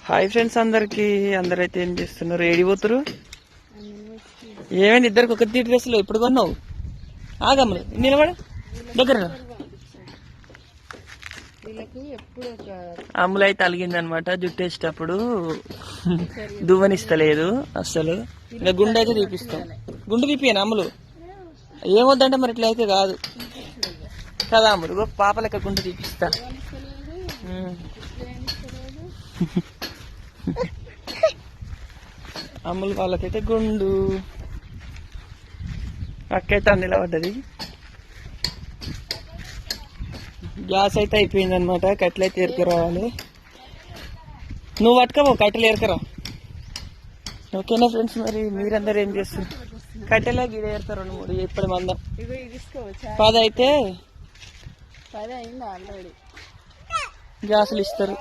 Hi friends అందరైతే ఏం చేస్తున్నారు? ఏడిపోతురు? ఏమైంది ఇద్దరికి ఒక డ్రెస్సులు ఎప్పుడు కొన్నావు? ఆగమ్మ నిలబడ దగ్గర అమ్ములు అయితే అలిగిందనమాట. జుట్టేసేటప్పుడు దువ్వనిస్తలేదు అస్సలు. ఇంకా గుండె అయితే తీపిస్తాం. గుండు తీపియాను అమ్ములు. ఏమొద్దంటే మరి ఇట్లా అయితే కాదు కదా అమ్ములు. పాప లెక్క గుండు తీపిస్తా. అమ్ములు వాళ్ళకైతే గుండు, అక్కైతే నిలబడ్డది. గ్యాస్ అయితే అయిపోయింది అనమాట. కట్టెలు అయితే ఎరుకురావాలి. నువ్వు పట్టుకోబో, కట్టెలు ఎరకరా. ఓకేనా ఫ్రెండ్స్, మరి మీరందరూ ఏం చేస్తారు? కట్టెలా గిడ ఏరుతారు 2-3 ఇప్పుడు మందం. 10 అయితే గ్యాసులు ఇస్తారు.